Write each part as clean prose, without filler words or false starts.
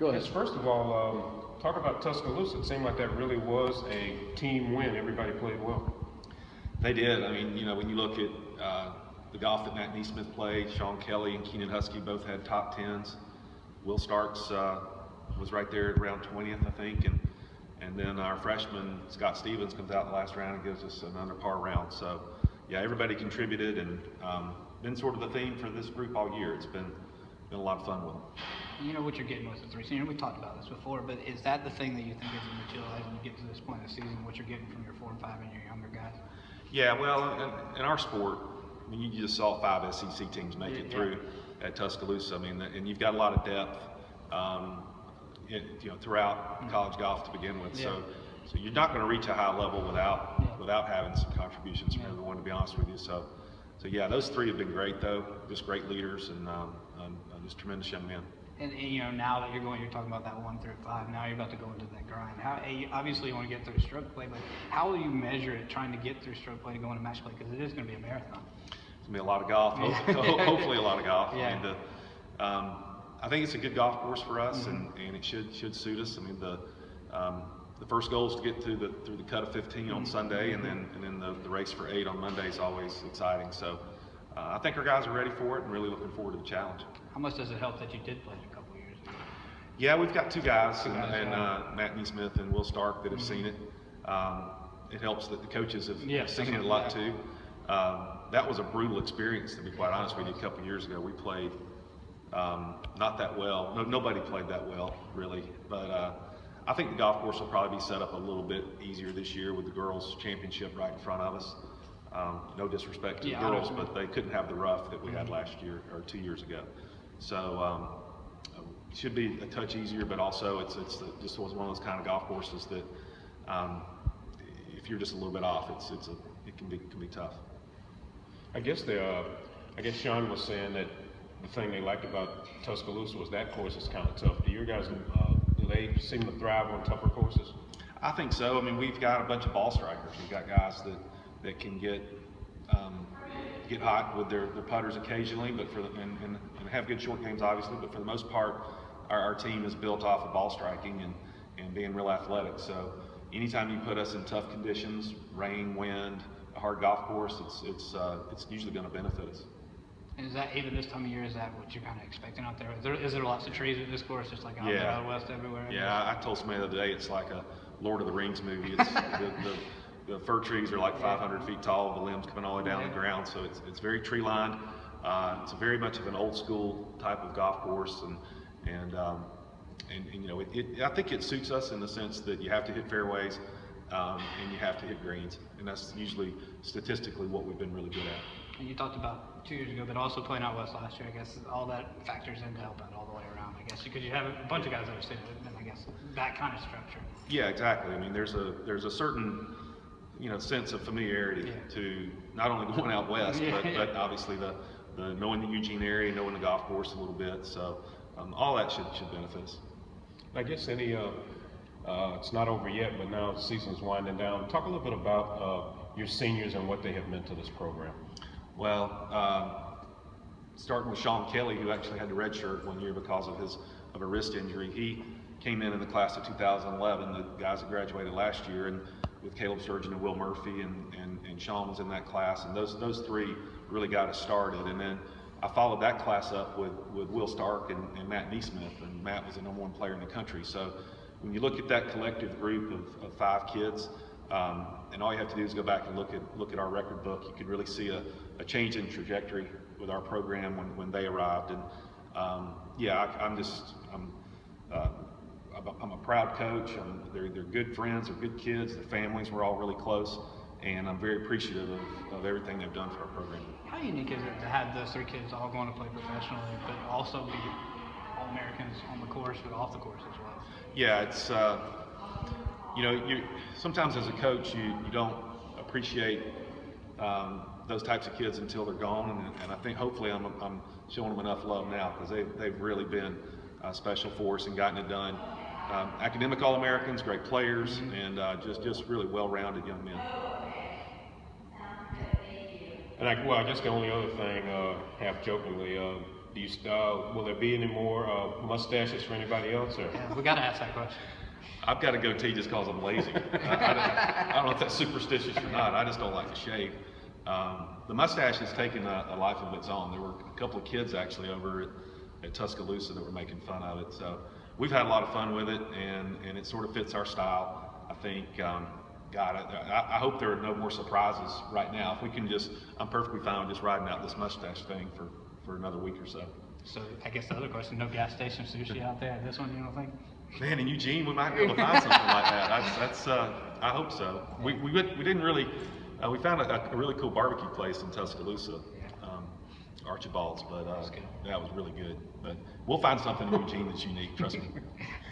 Go ahead. Yes, first of all, talk about Tuscaloosa. It seemed like that really was a team win. Everybody played well. They did. I mean, when you look at the golf that Matt Neesmith played, Sean Kelly and Keenan Husky both had top 10s. Will Starks was right there at around 20th, I think, and then our freshman Scott Stevens comes out in the last round and gives us an under par round. So, yeah, everybody contributed, and been sort of the theme for this group all year. It's been a lot of fun with them. You know what you're getting with the three senior. We talked about this before, but is that the thing that you think is materialized when you get to this point of the season? What you're getting from your 4 and 5 and your younger guys? Yeah, well, in our sport, I mean, you just saw 5 SEC teams make it through at Tuscaloosa. I mean, and you've got a lot of depth, throughout college golf to begin with. So you're not going to reach a high level without having some contributions from everyone, to be honest with you. So yeah, those 3 have been great, though. Just great leaders and just tremendous young men. And now that you're talking about that 1 through 5, now you're about to go into that grind. Obviously you want to get through stroke play, but how will you measure it trying to get through stroke play to go into match play? Because it is going to be a marathon. It's going to be a lot of golf, hopefully a lot of golf. Yeah. I think it's a good golf course for us, and it should suit us. I mean, the first goal is to get through the cut of 15 on Sunday, and then the race for 8 on Monday is always exciting. So I think our guys are ready for it and really looking forward to the challenge. How much does it help that you did play a couple of years ago? Yeah, we've got 2 guys, and Matt Neesmith and Will Stark, that have seen it. It helps that the coaches have seen it a lot too. That was a brutal experience, to be quite honest with you. A couple of years ago, we played not that well. Nobody played that well, really. But I think the golf course will probably be set up a little bit easier this year with the girls' championship right in front of us. No disrespect to the girls, but they couldn't have the rough that we had last year or 2 years ago. So it should be a touch easier, but also it's just was one of those kind of golf courses that if you're just a little bit off, it can be tough. I guess Sean was saying that the thing they liked about Tuscaloosa was that course is kind of tough. Do your guys do they seem to thrive on tougher courses? I think so. I mean, we've got a bunch of ball strikers. We've got guys that can get hot with their putters occasionally, but and have good short games, obviously. But for the most part, our team is built off of ball striking and being real athletic. So anytime you put us in tough conditions, rain, wind, a hard golf course, it's usually going to benefit us. And is that, even this time of year, is that what you're kind of expecting out there? Is there lots of trees with this course, just like out there out west everywhere? Yeah, I told somebody the other day it's like a Lord of the Rings movie. It's the fir trees are like 500 feet tall, the limbs coming all the way down the ground, so it's very tree lined. It's very much of an old school type of golf course, and I think it suits us in the sense that you have to hit fairways and you have to hit greens, and that's usually statistically what we've been really good at. And you talked about 2 years ago, but also playing out west last year. I guess all that factors in to help out all the way around, I guess, because you have a bunch of guys that are sitting in, I guess, that kind of structure. Yeah, exactly. I mean, there's a certain sense of familiarity to not only going out west, but obviously the knowing the Eugene area, knowing the golf course a little bit. So all that should benefit us. I guess it's not over yet, but now the season's winding down. Talk a little bit about your seniors and what they have meant to this program. Well, starting with Sean Kelly, who actually had to redshirt 1 year because of a wrist injury. He came in the class of 2011, the guys that graduated last year, and with Caleb Sturgeon and Will Murphy, and Sean was in that class, and those 3 really got us started. And then I followed that class up with Will Stark and Matt Neesmith, and Matt was the #1 player in the country. So when you look at that collective group of 5 kids, and all you have to do is go back and look at our record book, you can really see a change in trajectory with our program when they arrived. And I'm a proud coach. They're good friends, they're good kids, their families, we're all really close, and I'm very appreciative of everything they've done for our program. How unique is it to have those 3 kids all going to play professionally, but also be All-Americans on the course, but off the course as well? Yeah, it's you sometimes as a coach you don't appreciate those types of kids until they're gone, and I think hopefully I'm showing them enough love now, because they've really been special for us and gotten it done. Academic All-Americans, great players, and just really well-rounded young men. And I guess the only other thing, half jokingly, Do you, will there be any more mustaches for anybody else? Or? Yeah, we got to ask that question. I've got a goatee just because I'm lazy. I don't know if that's superstitious or not. I just don't like to shave. The mustache has taken a life of its own. There were a couple of kids actually over at Tuscaloosa that were making fun of it. So we've had a lot of fun with it, and it sort of fits our style. I think, God, I hope there are no more surprises right now. If we can just, I'm perfectly fine with just riding out this mustache thing for another week or so. So I guess the other question, no gas station sushi out there. This one, you don't think? Man, in Eugene, we might be able to find something like that. I hope so. We didn't really, we found a really cool barbecue place in Tuscaloosa, Archibald's, but that was really good. But we'll find something in Eugene that's unique, trust me.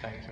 Thanks.